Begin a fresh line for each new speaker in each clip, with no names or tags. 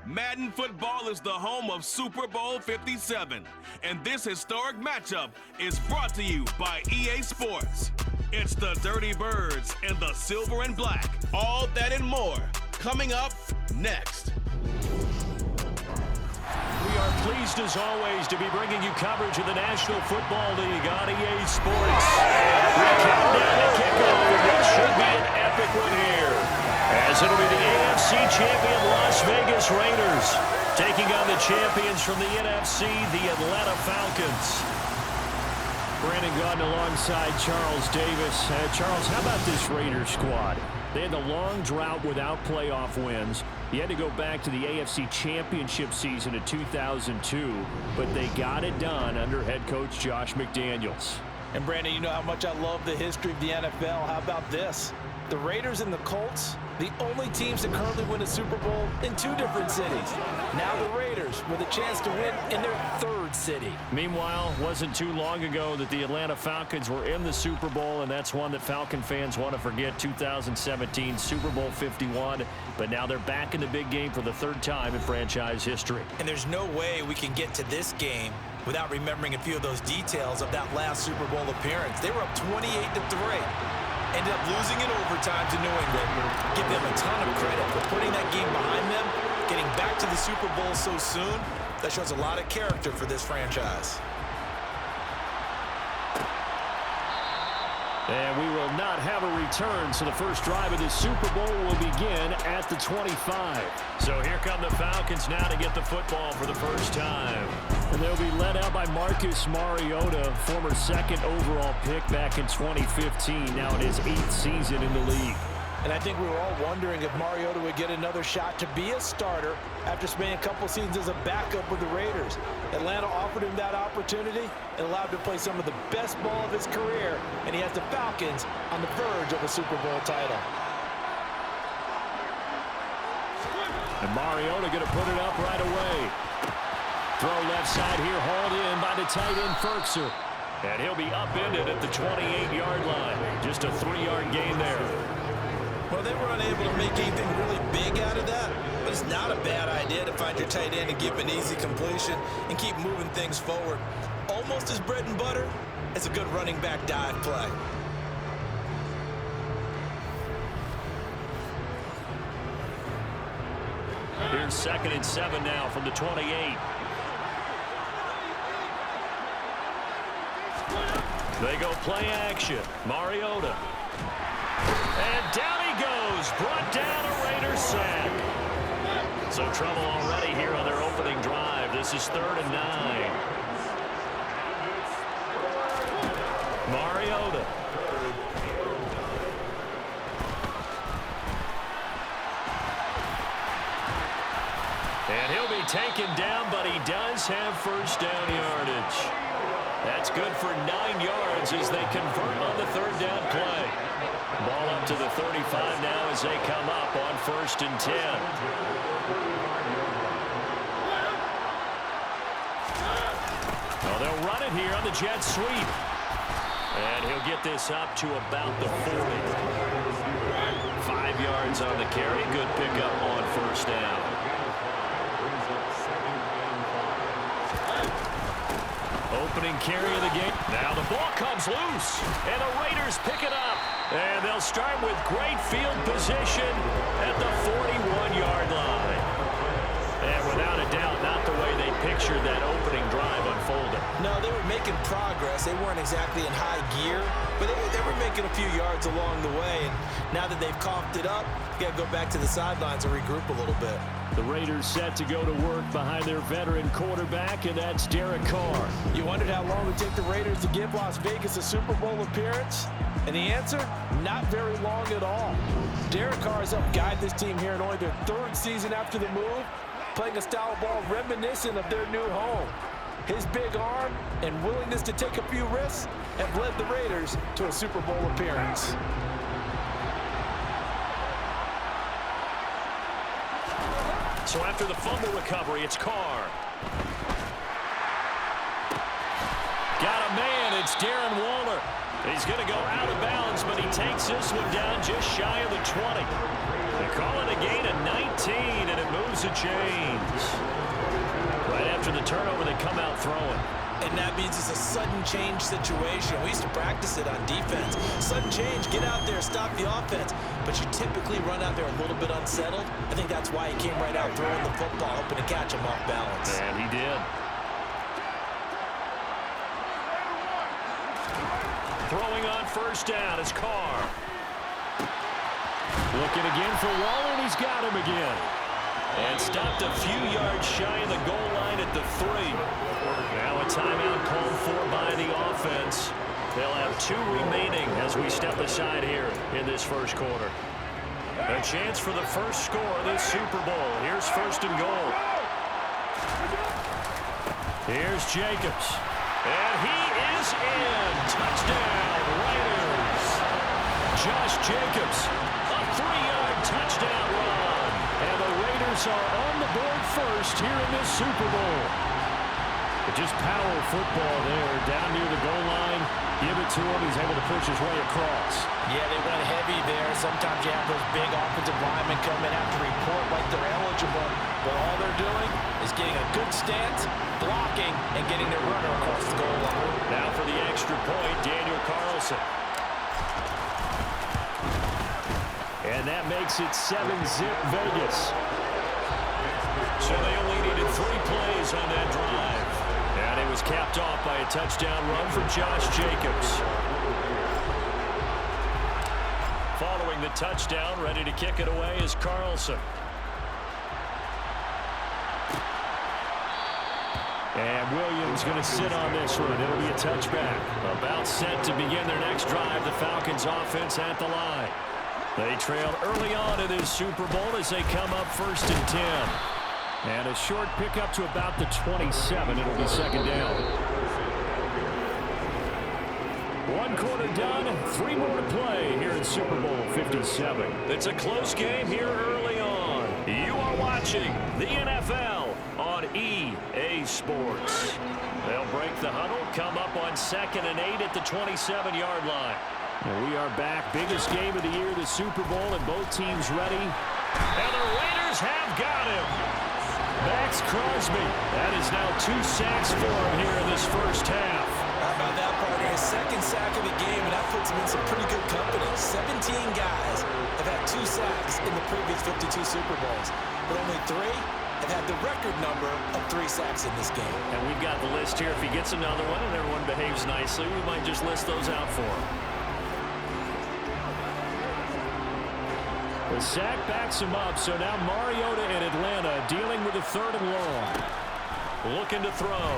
Madden football is the home of Super Bowl 57, and this historic matchup is brought to you by EA Sports. It's the Dirty Birds and the Silver and Black. All that and more coming up next.
We are pleased, as always, to be bringing you coverage of the National Football League on EA Sports. We count down to kickoff. It should be an epic one here, as it'll be the AFC champion Las Vegas Raiders taking on the champions from the NFC, the Atlanta Falcons. Brandon Gaudin alongside Charles Davis. Charles, how about this Raiders squad? They had the long drought without playoff wins. You had to go back to the AFC Championship season of 2002, but they got it done under head coach Josh McDaniels.
And Brandon, you know how much I love the history of the NFL. How about this? The Raiders and the Colts, the only teams that currently win a Super Bowl in two different cities. Now the Raiders with a chance to win in their third city.
Meanwhile, wasn't too long ago that the Atlanta Falcons were in the Super Bowl, and that's one that Falcon fans want to forget, 2017 Super Bowl 51. But now they're back in the big game for the third time in franchise history.
And there's no way we can get to this game without remembering a few of those details of that last Super Bowl appearance. They were up 28-3. Ended up losing in overtime to New England. Give them a ton of credit for putting that game behind them, getting back to the Super Bowl so soon. That shows a lot of character for this franchise.
And we will not have a return, so the first drive of the Super Bowl will begin at the 25. So here come the Falcons now to get the football for the first time. And they'll be led out by Marcus Mariota, former second overall pick back in 2015, now in his 8th season in the league.
And I think we were all wondering if Mariota would get another shot to be a starter after spending a couple seasons as a backup with the Raiders. Atlanta offered him that opportunity and allowed him to play some of the best ball of his career, and he has the Falcons on the verge of a Super Bowl title.
And Mariota going to put it up right away. Throw left side here, hauled in by the tight end Ferkser. And he'll be upended at the 28-yard line. Just a 3-yard gain there.
Well, they were unable to make anything really big out of that, but it's not a bad idea to find your tight end and give an easy completion and keep moving things forward. Almost as bread and butter as a good running back dive play.
Here's 2nd and 7 now from the 28. They go play action. Mariota. And down he goes. Brought down a Raiders sack. So trouble already here on their opening drive. This is 3rd and 9. Mariota. And he'll be taken down, but he does have first down yardage. That's good for 9 yards as they convert on the 3rd down play. Ball up to the 35 now as they come up on 1st and 10. Oh, they'll run it here on the jet sweep. And he'll get this up to about the 40. 5 yards on the carry. Good pickup on 1st down. Opening carry of the game. Now the ball comes loose, and the Raiders pick it up. And they'll start with great field position at the 41-yard line. And without a doubt, not the way they pictured that opening drive unfolding.
No, they were making progress. They weren't exactly in high gear, but they were making a few yards along the way. And now that they've coughed it up, you got to go back to the sidelines and regroup a little bit.
The Raiders set to go to work behind their veteran quarterback, and that's Derek Carr.
You wondered how long it would take the Raiders to give Las Vegas a Super Bowl appearance? And the answer? Not very long at all. Derek Carr has helped guide this team here in only their 3rd season after the move, playing a style of ball reminiscent of their new home. His big arm and willingness to take a few risks have led the Raiders to a Super Bowl appearance.
So after the fumble recovery, it's Carr. Got a man. It's Darren Waller. He's going to go out of bounds, but he takes this one down just shy of the 20. They call it a gain of 19, and it moves cause a change. Right after the turnover, they come out throwing.
And that means it's a sudden change situation. We used to practice it on defense. Sudden change, get out there, stop the offense. But you typically run out there a little bit unsettled. I think that's why he came right out throwing the football, hoping to catch him off balance.
And he did. Throwing on first down is Carr. Looking again for Waller, and he's got him again. And stopped a few yards shy of the goal line at the 3. Now a timeout called for by the offense. They'll have 2 remaining as we step aside here in this first quarter. A chance for the first score of this Super Bowl. Here's first and goal. Here's Jacobs. And he is in. Touchdown, Raiders. Josh Jacobs, a 3-yard touchdown run. And the Raiders are on the board first here in this Super Bowl. But just power football there, down near the goal line. Give it to him. He's able to push his way across.
Yeah, they went heavy there. Sometimes you have those big offensive linemen come in, have to report like they're eligible. But all they're doing is getting a good stance, blocking, and getting their runner across the goal line.
Now for the extra point, Daniel Carlson. And that makes it 7-zip Vegas. So they only needed 3 plays on that drive. And it was capped off by a touchdown run from Josh Jacobs. Following the touchdown, ready to kick it away is Carlson. And Williams going to sit on this one. It'll be a touchback. About set to begin their next drive. The Falcons offense at the line. They trailed early on in this Super Bowl as they come up first and 10. And a short pickup to about the 27. It'll be second down. 1 quarter done. 3 more to play here in Super Bowl 57. It's a close game here early on. You are watching the NFL on EA Sports. They'll break the huddle, come up on 2nd and 8 at the 27-yard line. And we are back. Biggest game of the year, the Super Bowl, and both teams ready. And the Raiders have got him. Max Crosby. That is now 2 sacks for him here in this first half.
How about that, partner? His 2nd sack of the game, and that puts him in some pretty good company. 17 guys have had 2 sacks in the previous 52 Super Bowls, but only 3 have had the record number of 3 sacks in this game.
And we've got the list here. If he gets another one and everyone behaves nicely, we might just list those out for him. The sack backs him up, so now Mariota in Atlanta dealing with a 3rd and long. Looking to throw.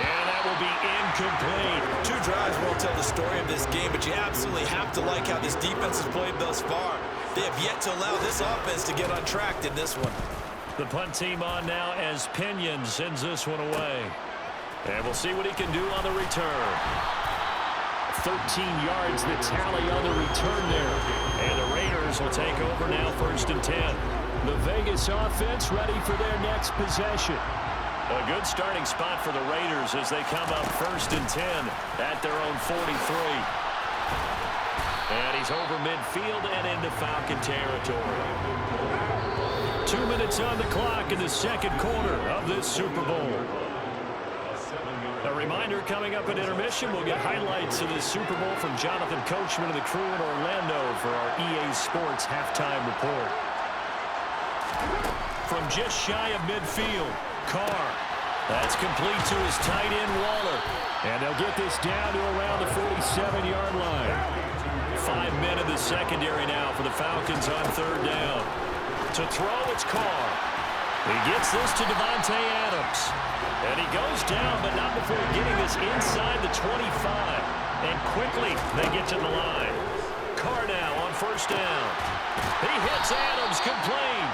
And that will be incomplete.
2 drives won't tell the story of this game, but you absolutely have to like how this defense has played thus far. They have yet to allow this offense to get untracked in this one.
The punt team on now as Pinion sends this one away. And we'll see what he can do on the return. 13 yards the tally on the return there. And the Raiders will take over now 1st and 10. The Vegas offense ready for their next possession. A good starting spot for the Raiders as they come up 1st and 10 at their own 43. And he's over midfield and into Falcon territory. 2 minutes on the clock in the 2nd quarter of this Super Bowl. A reminder, coming up at intermission, we'll get highlights of this Super Bowl from Jonathan Coachman and the crew in Orlando for our EA Sports halftime report. From just shy of midfield, Carr. That's complete to his tight end, Waller. And they'll get this down to around the 47-yard line. 5 men in the secondary now for the Falcons on 3rd down. To throw, it's Carr. He gets this to Devontae Adams. And he goes down, but not before getting this inside the 25. And quickly, they get to the line. Carr now on 1st down. He hits Adams, complete.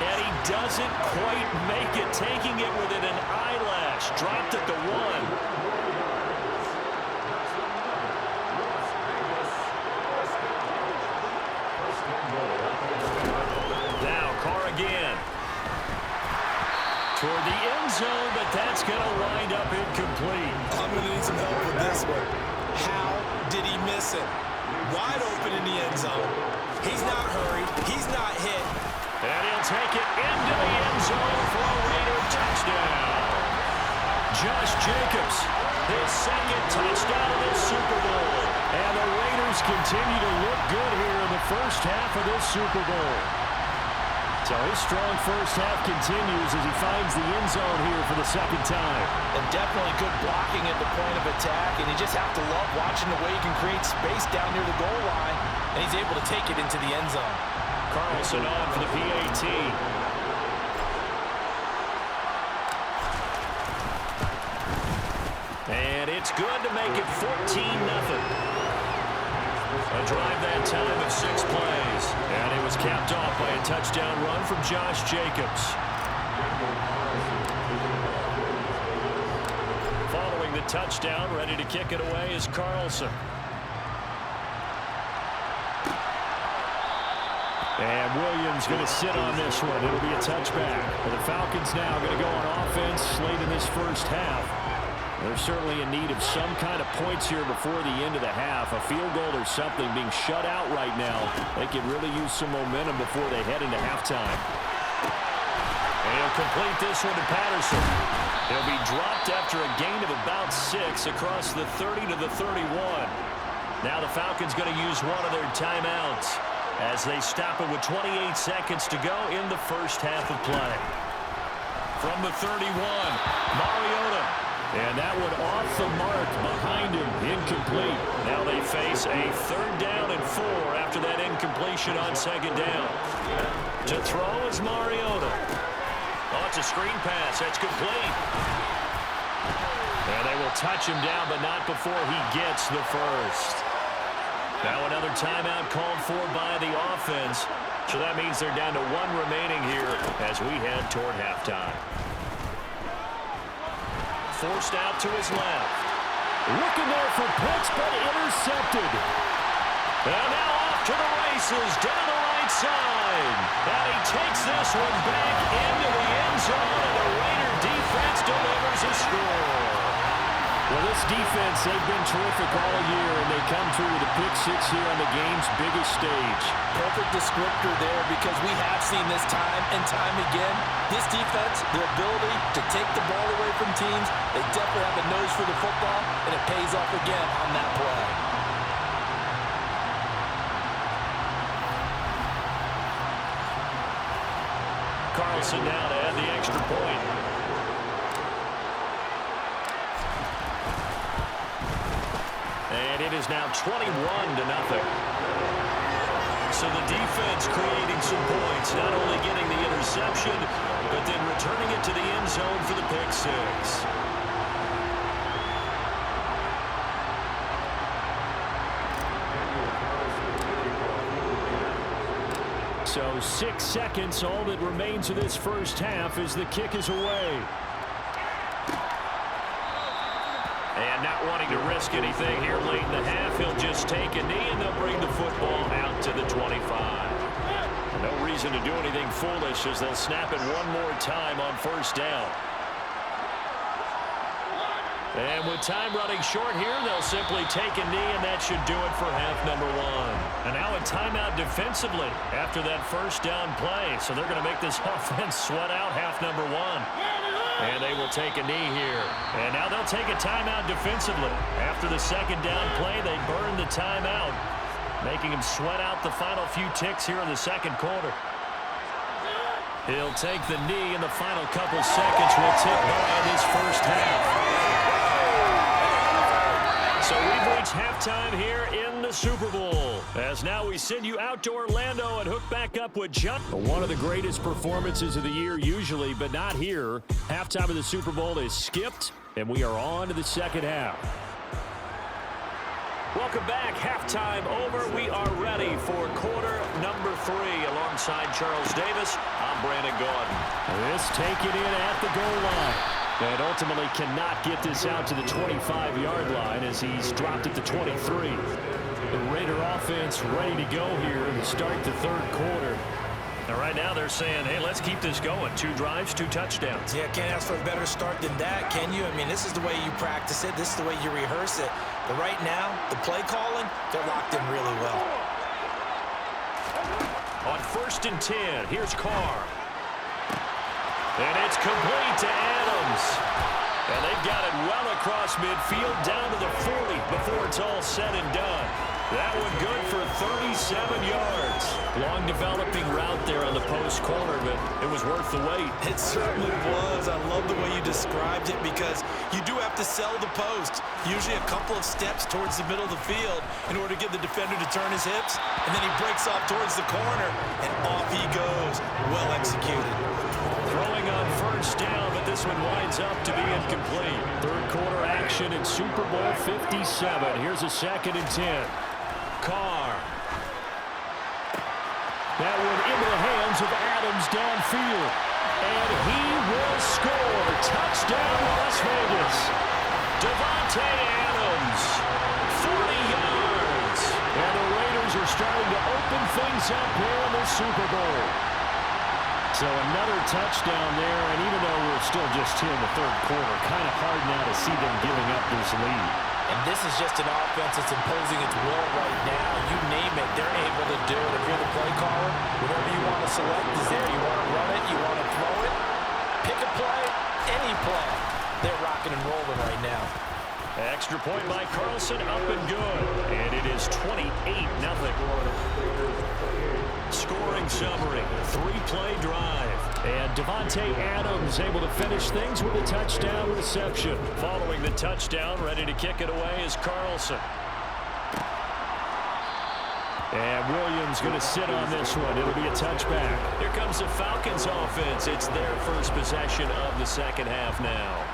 And he doesn't quite make it, taking it within an eyelash. Dropped at the 1. Toward the end zone, but that's going to wind up incomplete.
I'm going to need some help with this one. How did he miss it? Wide open in the end zone. He's not hurried. He's not hit.
take it into the end zone for a Raider touchdown. Josh Jacobs, his second touchdown of the Super Bowl. And the Raiders continue to look good here in the first half of this Super Bowl. So his strong first half continues as he finds the end zone here for the second time.
And definitely good blocking at the point of attack, and you just have to love watching the way he can create space down near the goal line, and he's able to take it into the end zone.
Carlson on for the PAT. And it's good to make it 14-0. A drive that time of 6 plays. And it was capped off by a touchdown run from Josh Jacobs. Following the touchdown, ready to kick it away is Carlson. And Williams going to sit on this one. It'll be a touchback. And the Falcons now going to go on offense late in this first half. They're certainly in need of some kind of points here before the end of the half. A field goal or something being shut out right now. They can really use some momentum before they head into halftime. And he'll complete this one to Patterson. He'll be dropped after a gain of about 6 across the 30 to the 31. Now the Falcons going to use one of their timeouts as they stop it with 28 seconds to go in the first half of play. From the 31, Mariota. And that one off the mark behind him, incomplete. Now they face a 3rd down and 4 after that incompletion on 2nd down. To throw is Mariota. Oh, it's a screen pass. That's complete. And they will touch him down, but not before he gets the first. Now another timeout called for by the offense. So that means they're down to 1 remaining here as we head toward halftime. Forced out to his left. Looking there for Pitts, but intercepted. And now off to the races, down the right side. And he takes this one back into the end zone, and the Raider defense delivers a score. Well, this defense, they've been terrific all year, and they come through with a pick 6 here on the game's biggest stage. Perfect descriptor there, because we have seen this time and time again. This defense, their ability to take the ball away from teams, they definitely have a nose for the football, and it pays off again on that play. Carlson now to add the extra point. And it is now 21-0. So the defense creating some points, not only getting the interception, but then returning it to the end zone for the pick 6. So 6 seconds, all that remains of this first half as the kick is away. And not wanting to risk anything here late in the half, he'll just take a knee and they'll bring the football out to the 25. No reason to do anything foolish as they'll snap it one more time on 1st down. And with time running short here, they'll simply take a knee, and that should do it for half number 1. And now a timeout defensively after that 1st down play. So they're going to make this offense sweat out half number 1. And they will take a knee here. And now they'll take a timeout defensively. After the 2nd down play, they burn the timeout, making him sweat out the final few ticks here in the 2nd quarter. He'll take the knee, and the final couple seconds will tick by this first half. So we've reached halftime here in the Super Bowl. As now we send you out to Orlando and hook back up with John. One of the greatest performances of the year usually, but not here. Halftime of the Super Bowl is skipped, and we are on to the 2nd half. Welcome back. Halftime over. We are ready for quarter number 3. Alongside Charles Davis, I'm Brandon Gordon. This taken in at the goal line. And ultimately cannot get this out to the 25-yard line as he's dropped at the 23. The Raider offense ready to go here to start the 3rd quarter. And right now they're saying, hey, let's keep this going. 2 drives, 2 touchdowns.
Yeah, can't ask for a better start than that, can you? I mean, this is the way you practice it. This is the way you rehearse it. But right now, the play calling, they're locked in really well.
On 1st and 10, here's Carr. And it's complete to Adams. And they've got it well across midfield down to the 40 before it's all said and done. That one good for 37 yards. Long developing route there on the post corner, but it was worth the wait.
It certainly was. I love the way you described it because you do have to sell the post. Usually a couple of steps towards the middle of the field in order to get the defender to turn his hips. And then he breaks off towards the corner, and off he goes. Well executed.
Throwing on first down, but this one winds up to be incomplete. Third quarter action in Super Bowl 57. Here's a 2nd and 10. Carr. That one into the hands of Adams downfield. And he will score. Touchdown, Las Vegas. Davante Adams, 40 yards. And the Raiders are starting to open things up here in the Super Bowl. So another touchdown there, and even though we're still just here in the third quarter, kind of hard now to see them giving up this lead.
And this is just an offense that's imposing its will right now. You name it, they're able to do it. If you're the play caller, whatever you want to select is there. You want to run it, you want to throw it, pick a play, any play. They're rocking and rolling right now.
Extra point by Carlson, up and good. And it is 28-0. Scoring summary, 3-play drive. And Davante Adams able to finish things with a touchdown reception. Following the touchdown, ready to kick it away is Carlson. And Williams going to sit on this one. It'll be a touchback. Here comes the Falcons offense. It's their first possession of the second half now.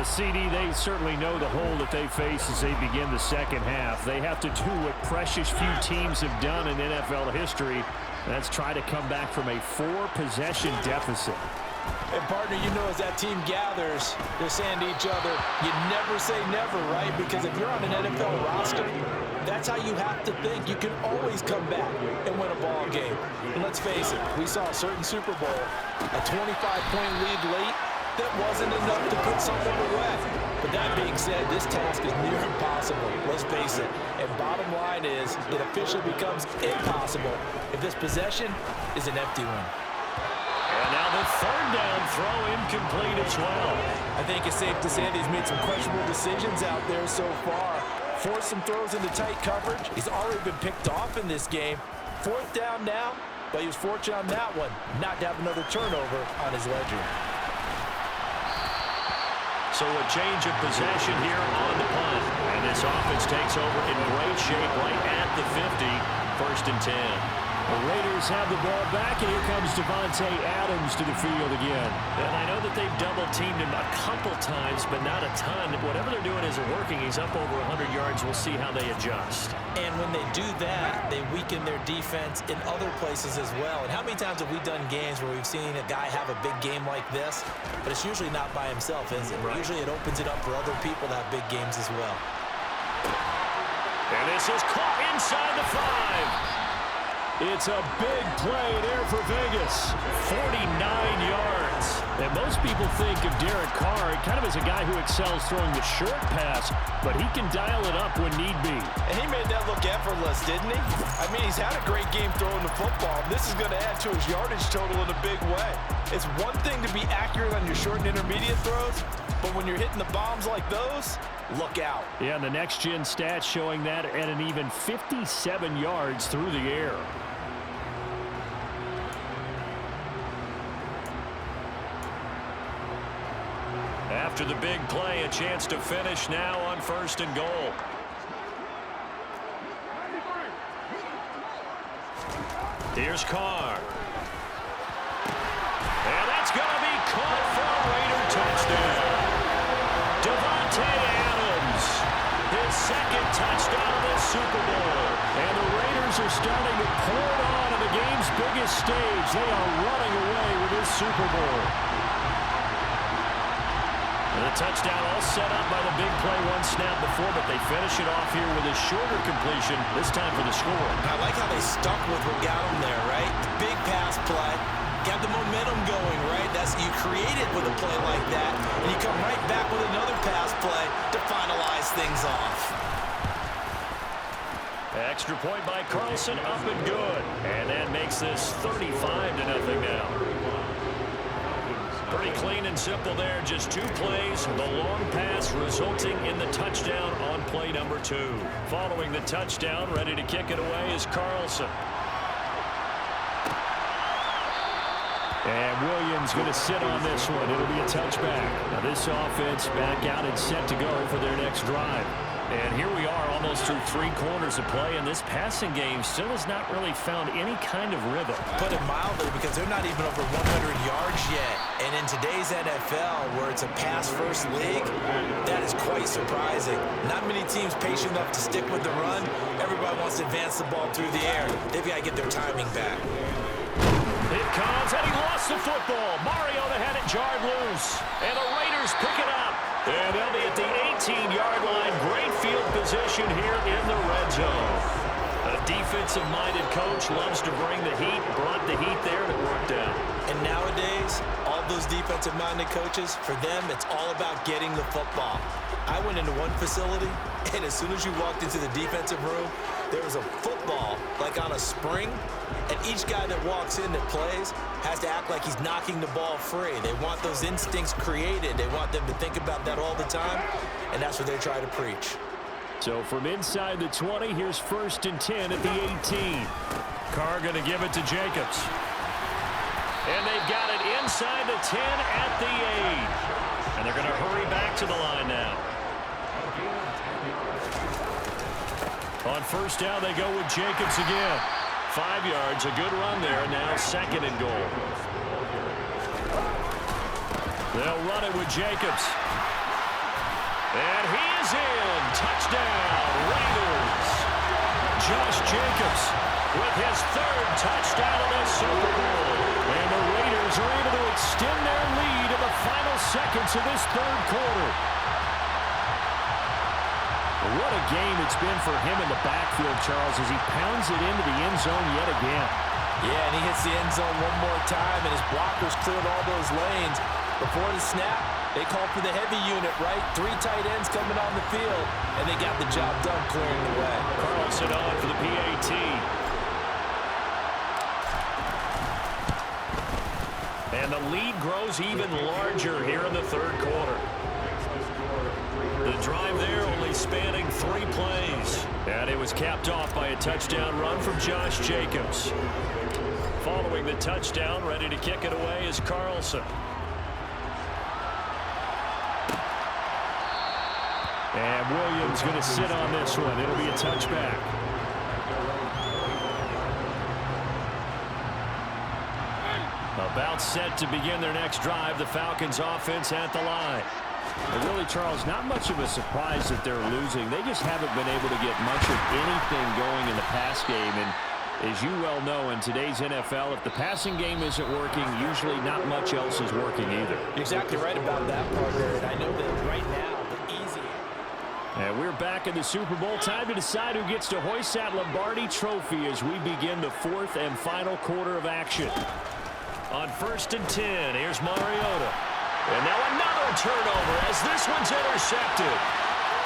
CD, they certainly know the hole that they face as they begin the second half. They have to do what precious few teams have done in NFL history. That's try to come back from a 4-possession deficit.
And, partner, you know as that team gathers, they're saying to each other, you never say never, right? Because if you're on an NFL roster, that's how you have to think. You can always come back and win a ball game. And let's face it, we saw a certain Super Bowl, a 25-point lead late. That wasn't enough to put someone away. But that being said, this task is near impossible. Let's face it. And bottom line is, it officially becomes impossible if this possession is an empty one.
And now the third down throw incomplete as well.
I think it's safe to say that he's made some questionable decisions out there so far. Forced some throws into tight coverage. He's already been picked off in this game. 4th down now, but he was fortunate on that one not to have another turnover on his ledger.
So a change of possession here on the punt. And this offense takes over in great shape right at the 50. 1st and 10. The Raiders have the ball back, and here comes Davante Adams to the field again. And I know that they've double-teamed him a couple times, but not a ton. Whatever they're doing isn't working. He's up over 100 yards. We'll see how they adjust.
And when they do that, they weaken their defense in other places as well. And how many times have we done games where we've seen a guy have a big game like this, but it's usually not by himself, is it? Right. Usually it opens it up for other people to have big games as well.
And this is caught inside the 5. It's a big play there for Vegas. 49 yards. And most people think of Derek Carr kind of as a guy who excels throwing the short pass, but he can dial it up when need be.
And he made that look effortless, didn't he? I mean, he's had a great game throwing the football. This is going to add to his yardage total in a big way. It's one thing to be accurate on your short and intermediate throws, but when you're hitting the bombs like those, look out.
Yeah, and the next-gen stats showing that at an even 57 yards through the air. After the big play, a chance to finish now on 1st and goal. Here's Carr. And that's going to be caught for a Raider touchdown. Davante Adams, his 2nd touchdown of the Super Bowl. And the Raiders are starting to pour it on the game's biggest stage. They are running away with this Super Bowl. And the touchdown all set up by the big play one snap before, but they finish it off here with a shorter completion, this time for the score.
I like how they stuck with what got them there, right? Big pass play. Got the momentum going, right? You create it with a play like that, and you come right back with another pass play to finalize things off.
Extra point by Carlson, up and good. And that makes this 35-0 now. clean and simple there. Just 2 plays. The long pass resulting in the touchdown on play number 2. Following the touchdown, ready to kick it away is Carlson. And Williams going to sit on this one. It'll be a touchback. Now this offense back out and set to go for their next drive. And here we are almost through 3 quarters of play, and this passing game still has not really found any kind of rhythm.
Put it mildly, because they're not even over 100 yards yet. And in today's NFL, where it's a pass-first league, that is quite surprising. Not many teams patient enough to stick with the run. Everybody wants to advance the ball through the air. They've got to get their timing back.
It comes, and he lost the football. Mariota had it jarred loose, and the Raiders pick it up. And they'll be at the 18-yard line. Great field position here in the red zone. A defensive-minded coach loves to bring the heat, brought the heat there, and it worked out.
And nowadays, all those defensive-minded coaches, for them, it's all about getting the football. I went into one facility, and as soon as you walked into the defensive room, there was a football, like on a spring, and each guy that walks in that plays has to act like he's knocking the ball free. They want those instincts created. They want them to think about that all the time, and that's what they try to preach.
So from inside the 20, here's 1st and 10 at the 18. Carr going to give it to Jacobs. And they've got it inside the 10 at the 8. And they're going to hurry back to the line now. On 1st down, they go with Jacobs again. 5 yards, a good run there. Now 2nd and goal. They'll run it with Jacobs. And he is in. Touchdown, Raiders. Josh Jacobs with his 3rd touchdown of the Super Bowl. And the Raiders are able to extend their lead in the final seconds of this 3rd quarter. What a game it's been for him in the backfield, Charles, as he pounds it into the end zone yet again.
Yeah, and he hits the end zone one more time, and his blockers cleared all those lanes. Before the snap, they called for the heavy unit, right? 3 tight ends coming on the field, and they got the job done clearing the way.
Carlson on for the PAT. And the lead grows even larger here in the 3rd quarter. The drive there only spanning 3 plays. And it was capped off by a touchdown run from Josh Jacobs. Following the touchdown, ready to kick it away is Carlson. And Williams going to sit on this one. It'll be a touchback. About set to begin their next drive. The Falcons offense at the line. And really, Charles, not much of a surprise that they're losing. They just haven't been able to get much of anything going in the pass game. And as you well know, in today's NFL, if the passing game isn't working, usually not much else is working either.
You're exactly right about that part there. And I know that right now, the easy.
And we're back in the Super Bowl. Time to decide who gets to hoist that Lombardi trophy as we begin the 4th and final quarter of action. On 1st and 10, here's Mariota. And now another turnover as this one's intercepted.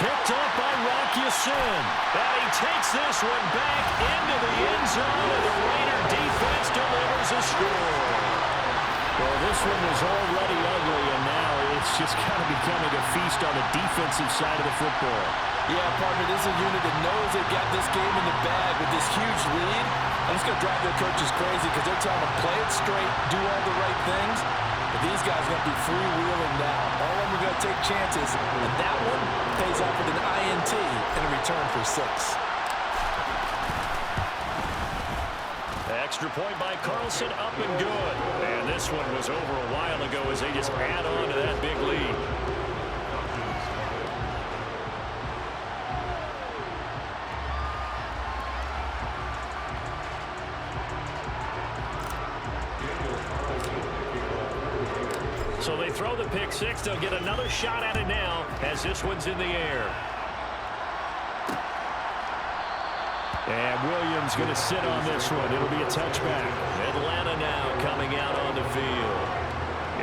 Picked up by Rock Ya-Sin. And he takes this one back into the end zone, and the Raider defense delivers a score. Well, this one was already ugly, and now it's just kind of becoming a feast on the defensive side of the football.
Yeah, partner, this is a unit that knows they've got this game in the bag with this huge lead. And it's going to drive their coaches crazy because they're telling them play it straight, do all the right things. But these guys are going to be freewheeling now. All of them are going to take chances. And that one pays off with an INT and a return for 6.
Extra point by Carlson, up and good. And this one was over a while ago as they just add on to that big lead. So they throw the pick 6. They'll get another shot at it now as this one's in the air. And Williams going to sit on this one. It'll be a touchback. Atlanta now coming out on the field.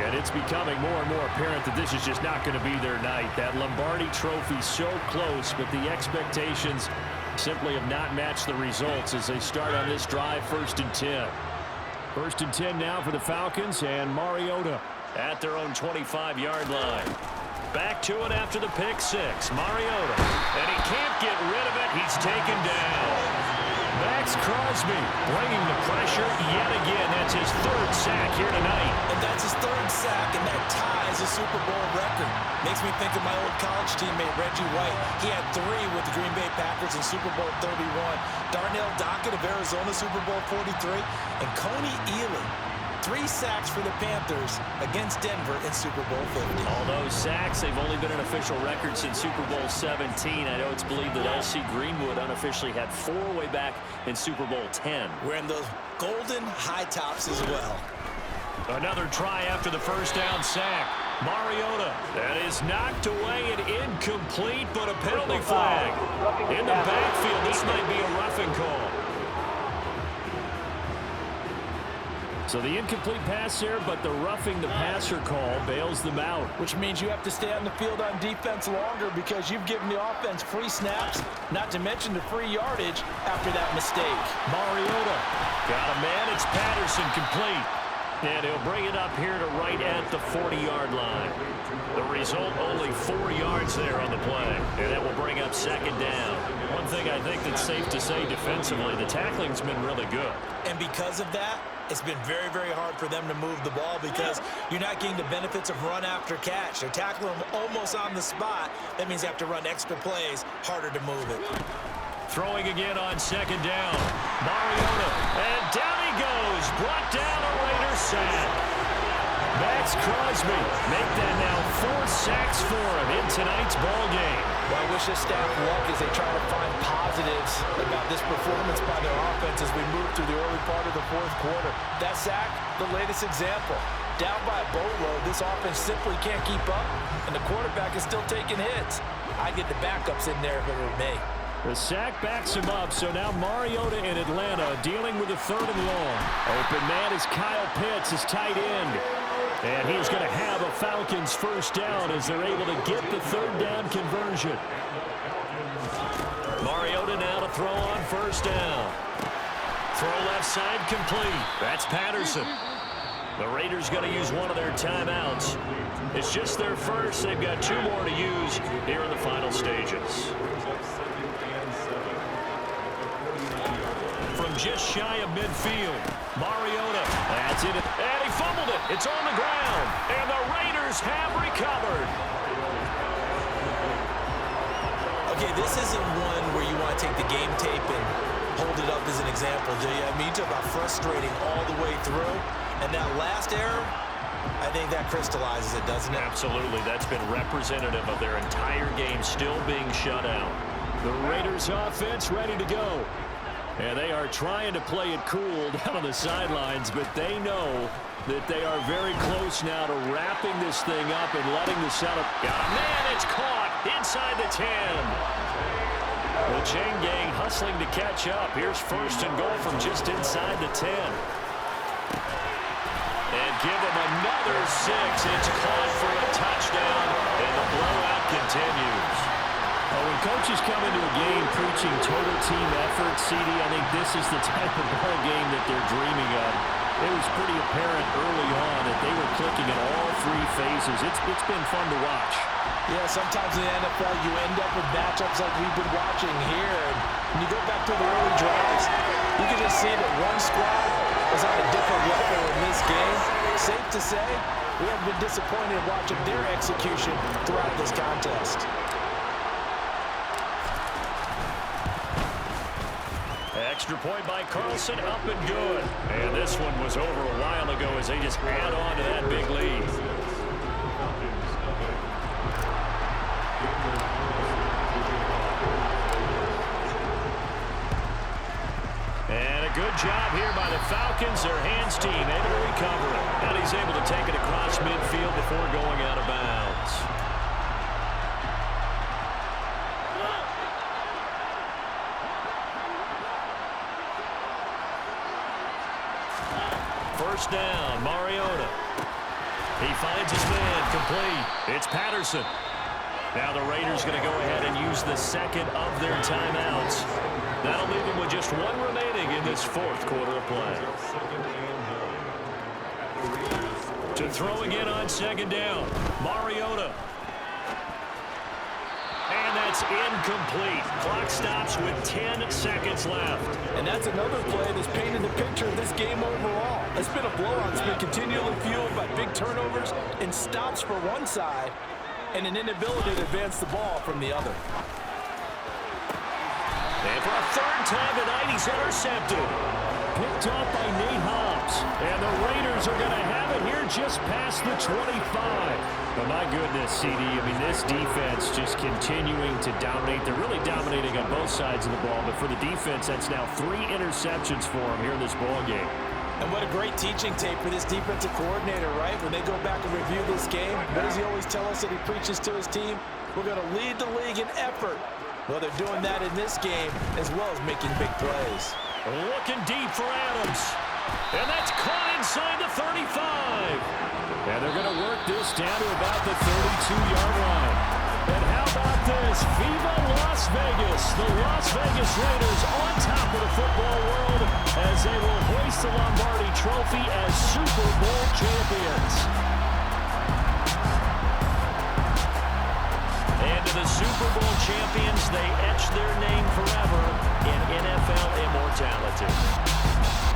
And it's becoming more and more apparent that this is just not going to be their night. That Lombardi trophy so close, but the expectations simply have not matched the results as they start on this drive, 1st and 10. 1st and 10 now for the Falcons, and Mariota at their own 25-yard line. Back to it after the pick six. Mariota. And he can't get rid of it. He's taken down. Max Crosby bringing the pressure yet again. That's his third sack here tonight.
And that's his third sack, and that ties a Super Bowl record. Makes me think of my old college teammate, Reggie White. He had 3 with the Green Bay Packers in Super Bowl 31. Darnell Dockett of Arizona, Super Bowl 43. And Coney Ealy, 3 sacks for the Panthers against Denver in Super Bowl 50.
All those sacks, they've only been an official record since Super Bowl 17. I know it's believed that L.C. Greenwood unofficially had 4 way back in Super Bowl 10.
Wearing the golden high tops as well.
Another try after the first down sack. Mariota. That is knocked away and incomplete, but a penalty flag. In the backfield, this might be a roughing call. So the incomplete pass there, but the roughing the passer call bails them out.
Which means you have to stay on the field on defense longer because you've given the offense free snaps, not to mention the free yardage after that mistake.
Mariota got a man. It's Patterson complete. And he'll bring it up here to right at the 40-yard line. The result, only 4 yards there on the play. And that will bring up second down. One thing I think that's safe to say defensively, the tackling's been really good.
And because of that, it's been very, very hard for them to move the ball because you're not getting the benefits of run after catch. They're tackling them almost on the spot. That means you have to run extra plays, harder to move it.
Throwing again on second down. Mariota. And down he goes. Brought down a Raiders sack. Max Crosby make that now 4 sacks for him in tonight's ball game.
Well, I wish this staff luck as they try to find positives about this performance by their offense as we move through the early part of the fourth quarter. That sack, the latest example. Down by a boatload, this offense simply can't keep up, and the quarterback is still taking hits. I'd get the backups in there if it were me.
The sack backs him up, so now Mariota in Atlanta dealing with a 3rd and long. Open man is Kyle Pitts, his tight end. And he's going to have a Falcons first down as they're able to get the 3rd down conversion. Mariota now to throw on first down. Throw left side complete. That's Patterson. The Raiders going to use one of their timeouts. It's just their first. They've got 2 more to use here in the final stages. From just shy of midfield, Mariota. That's it. And he fumbled it. It's on the ground. And the Raiders have recovered.
Okay, this isn't one where you want to take the game tape and hold it up as an example, do you? I mean, you talk about frustrating all the way through. And that last error, I think that crystallizes it, doesn't it?
Absolutely. That's been representative of their entire game still being shut out. The Raiders offense ready to go. And they are trying to play it cool down on the sidelines, but they know that they are very close now to wrapping this thing up and letting the setup. Got a man, it's caught inside the 10. The chain gang hustling to catch up. Here's 1st and goal from just inside the 10. And give them another 6. It's caught for a touchdown, and the blowout continues. When coaches come into a game preaching total team effort, CD, I think this is the type of ball game that they're dreaming of. It was pretty apparent early on that they were clicking in all 3 phases. It's been fun to watch.
Yeah, sometimes in the NFL you end up with matchups like we've been watching here. And when you go back to the early drives, you can just see that one squad is on a different level in this game. Safe to say, we have been disappointed watching their execution throughout this contest.
Extra point by Carlson, up and good. And this one was over a while ago as they just add on to that big lead. And a good job here by the Falcons. Their hands team able to recover it. And he's able to take it across midfield before going out of bounds. First down, Mariota. He finds his man, complete. It's Patterson. Now the Raiders going to go ahead and use the 2nd of their timeouts. That'll leave them with just 1 remaining in this 4th quarter of play. To throw again on second down. Mariota. And that's incomplete. Clock stops with 10 seconds left.
And that's another play that's painted the picture of this game overall. It's been a blowout that's been continually fueled by big turnovers and stops for one side and an inability to advance the ball from the other.
And for a third time tonight, he's intercepted. Picked off by Nate Hobbs. And the Raiders are going to have it here just past the 25. But my goodness, CD, I mean, this defense just continuing to dominate. They're really dominating on both sides of the ball. But for the defense, that's now 3 interceptions for them here in this ball game.
And what a great teaching tape for this defensive coordinator, right? When they go back and review this game, what does he always tell us that he preaches to his team? We're going to lead the league in effort. Well, they're doing that in this game as well as making big plays.
Looking deep for Adams. And that's caught inside the 35. And they're going to work this down to about the 32-yard line. And how about this? Viva Las Vegas. The Las Vegas Raiders on top of the football world as they will hoist the Lombardi Trophy as Super Bowl champions. And to the Super Bowl champions, they etch their name forever in NFL immortality.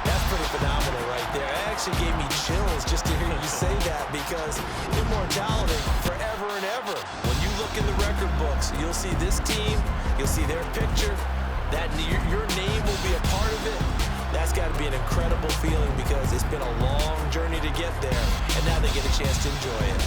That's pretty phenomenal right there. It actually gave me chills just to hear you say that because immortality forever and ever. When you look in the record books, you'll see this team, you'll see their picture, that your name will be a part of it. That's got to be an incredible feeling because it's been a long journey to get there, and now they get a chance to enjoy it.